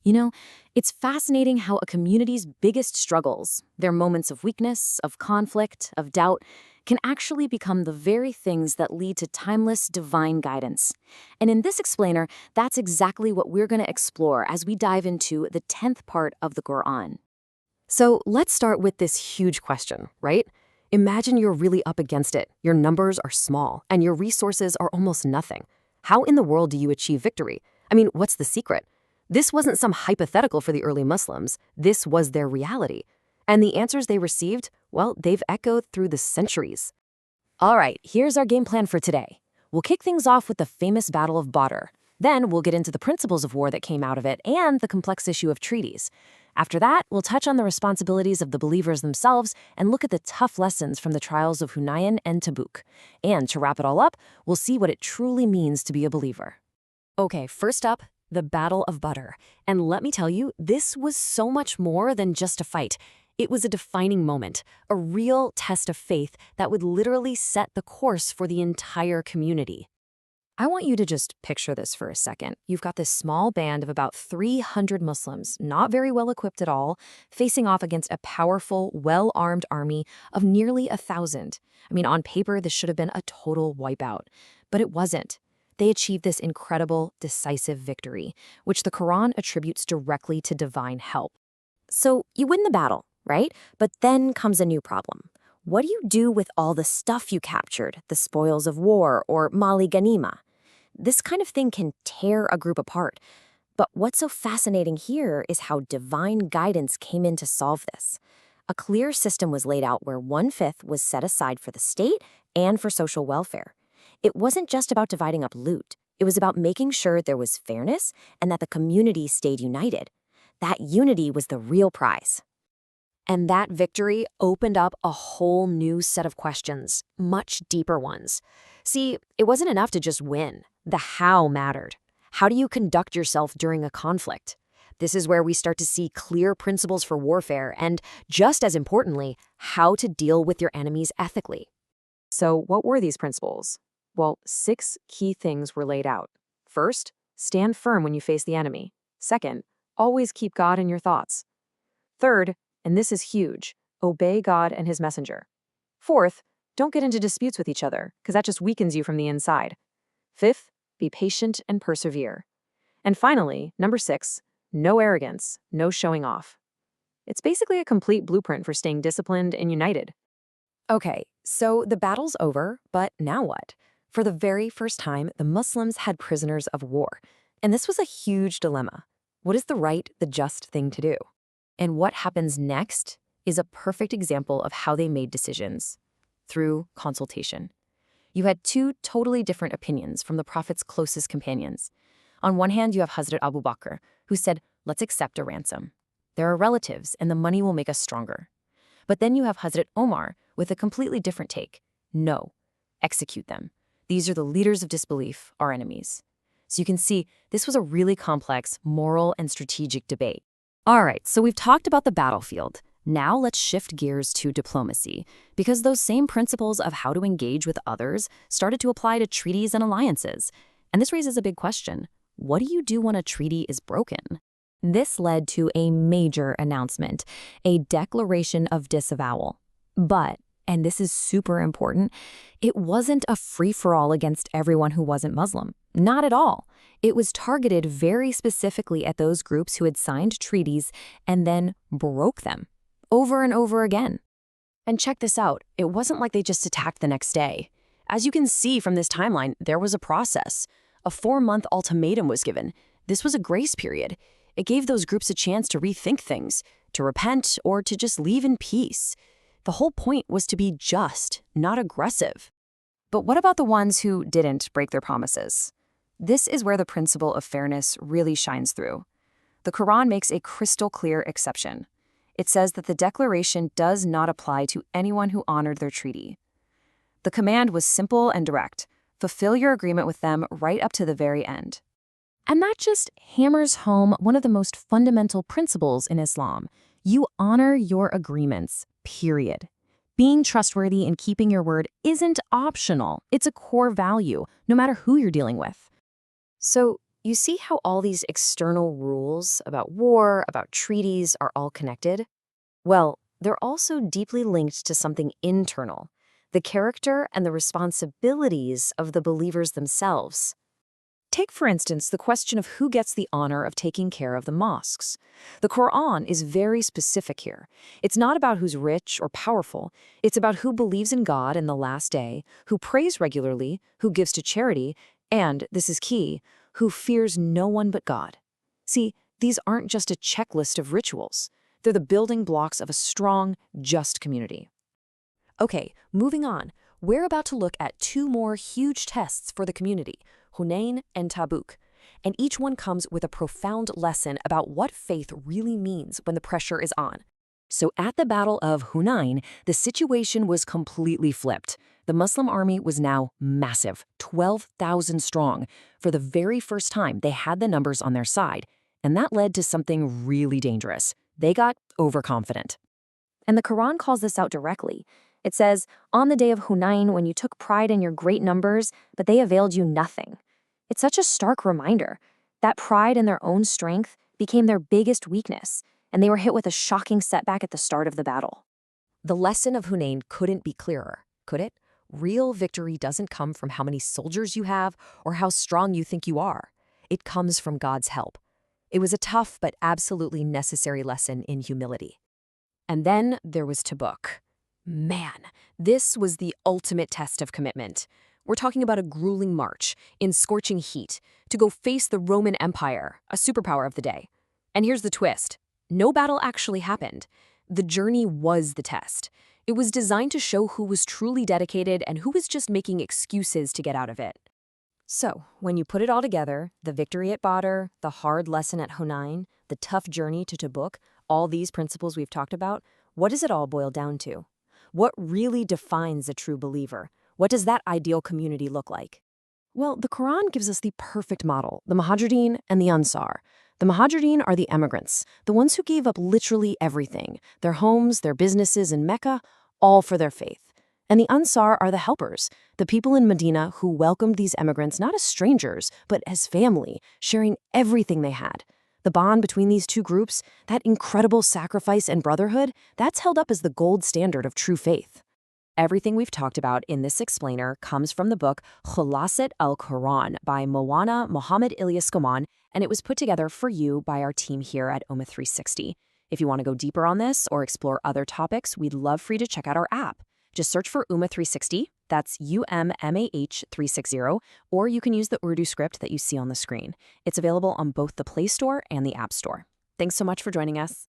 You know, it's fascinating how a community's biggest struggles, their moments of weakness, of conflict, of doubt, can actually become the very things that lead to timeless divine guidance. And in this explainer, that's exactly what we're going to explore as we dive into the 10th part of the Quran. So let's start with this huge question, right? Imagine you're really up against it. Your numbers are small, and your resources are almost nothing. How in the world do you achieve victory? I mean, what's the secret? This wasn't some hypothetical for the early Muslims. This was their reality. And the answers they received, well, they've echoed through the centuries. All right, here's our game plan for today. We'll kick things off with the famous Battle of Badr. Then we'll get into the principles of war that came out of it and the complex issue of treaties. After that, we'll touch on the responsibilities of the believers themselves and look at the tough lessons from the trials of Hunayn and Tabuk. And to wrap it all up, we'll see what it truly means to be a believer. Okay, first up, the Battle of Badr. And let me tell you, this was so much more than just a fight. It was a defining moment, a real test of faith that would literally set the course for the entire community. I want you to just picture this for a second. You've got this small band of about 300 Muslims, not very well equipped at all, facing off against a powerful, well-armed army of nearly 1,000. I mean, on paper, this should have been a total wipeout, but it wasn't. They achieved this incredible, decisive victory, which the Quran attributes directly to divine help. So you win the battle, right? But then comes a new problem. What do you do with all the stuff you captured, the spoils of war or mali ganima? This kind of thing can tear a group apart. But what's so fascinating here is how divine guidance came in to solve this. A clear system was laid out where 1/5 was set aside for the state and for social welfare. It wasn't just about dividing up loot. It was about making sure there was fairness and that the community stayed united. That unity was the real prize. And that victory opened up a whole new set of questions, much deeper ones. See, it wasn't enough to just win. The how mattered. How do you conduct yourself during a conflict? This is where we start to see clear principles for warfare and, just as importantly, how to deal with your enemies ethically. So what were these principles? Well, 6 key things were laid out. First, stand firm when you face the enemy. Second, always keep God in your thoughts. Third, and this is huge, obey God and his messenger. Fourth, don't get into disputes with each other, because that just weakens you from the inside. Fifth, be patient and persevere. And finally, number 6, no arrogance, no showing off. It's basically a complete blueprint for staying disciplined and united. Okay, so the battle's over, but now what? For the very first time, the Muslims had prisoners of war. And this was a huge dilemma. What is the right, the just thing to do? And what happens next is a perfect example of how they made decisions, through consultation. You had 2 totally different opinions from the Prophet's closest companions. On one hand, you have Hazrat Abu Bakr, who said, let's accept a ransom. There are relatives, and the money will make us stronger. But then you have Hazrat Omar with a completely different take. No, execute them. These are the leaders of disbelief, our enemies. So you can see, this was a really complex moral and strategic debate. All right, so we've talked about the battlefield. Now let's shift gears to diplomacy, because those same principles of how to engage with others started to apply to treaties and alliances. And this raises a big question. What do you do when a treaty is broken? This led to a major announcement, a declaration of disavowal. But, and this is super important, it wasn't a free-for-all against everyone who wasn't Muslim. Not at all. It was targeted very specifically at those groups who had signed treaties and then broke them, over and over again. And check this out, it wasn't like they just attacked the next day. As you can see from this timeline, there was a process. A 4-month ultimatum was given. This was a grace period. It gave those groups a chance to rethink things, to repent, or to just leave in peace. The whole point was to be just, not aggressive. But what about the ones who didn't break their promises? This is where the principle of fairness really shines through. The Quran makes a crystal clear exception. It says that the declaration does not apply to anyone who honored their treaty. The command was simple and direct. Fulfill your agreement with them right up to the very end. And that just hammers home one of the most fundamental principles in Islam. You honor your agreements, period. Being trustworthy and keeping your word isn't optional. It's a core value, no matter who you're dealing with. So You see how all these external rules about war, about treaties are all connected? Well, they're also deeply linked to something internal, the character and the responsibilities of the believers themselves. Take, for instance, the question of who gets the honor of taking care of the mosques. The Quran is very specific here. It's not about who's rich or powerful. It's about who believes in God and the last day, who prays regularly, who gives to charity, and, this is key, who fears no one but God. See, these aren't just a checklist of rituals. They're the building blocks of a strong, just community. Okay, moving on. We're about to look at two more huge tests for the community, Hunayn and Tabuk. And each one comes with a profound lesson about what faith really means when the pressure is on. So at the Battle of Hunayn, the situation was completely flipped. The Muslim army was now massive, 12,000 strong. For the very first time, they had the numbers on their side. And that led to something really dangerous. They got overconfident. And the Quran calls this out directly. It says, "On the day of Hunayn, when you took pride in your great numbers, but they availed you nothing." It's such a stark reminder. That pride in their own strength became their biggest weakness, and they were hit with a shocking setback at the start of the battle. The lesson of Hunayn couldn't be clearer, could it? Real victory doesn't come from how many soldiers you have or how strong you think you are. It comes from God's help. It was a tough but absolutely necessary lesson in humility. And then there was Tabuk. Man, this was the ultimate test of commitment. We're talking about a grueling march in scorching heat to go face the Roman Empire, a superpower of the day. And here's the twist. No battle actually happened. The journey was the test. It was designed to show who was truly dedicated and who was just making excuses to get out of it. So, when you put it all together, the victory at Badr, the hard lesson at Hunayn, the tough journey to Tabuk, all these principles we've talked about, what does it all boil down to? What really defines a true believer? What does that ideal community look like? Well, the Quran gives us the perfect model, the Muhajireen and the Ansar. The Muhajireen are the emigrants, the ones who gave up literally everything, their homes, their businesses in Mecca, all for their faith. And the Ansar are the helpers, the people in Medina who welcomed these immigrants not as strangers, but as family, sharing everything they had. The bond between these two groups, that incredible sacrifice and brotherhood, that's held up as the gold standard of true faith. Everything we've talked about in this explainer comes from the book Khulasat al-Quran by Maulana Muhammad Ilyas Koman, and it was put together for you by our team here at UMMA 360. If you want to go deeper on this or explore other topics, we'd love for you to check out our app. Just search for UMMA 360, that's UMMAH 360, or you can use the Urdu script that you see on the screen. It's available on both the Play Store and the App Store. Thanks so much for joining us.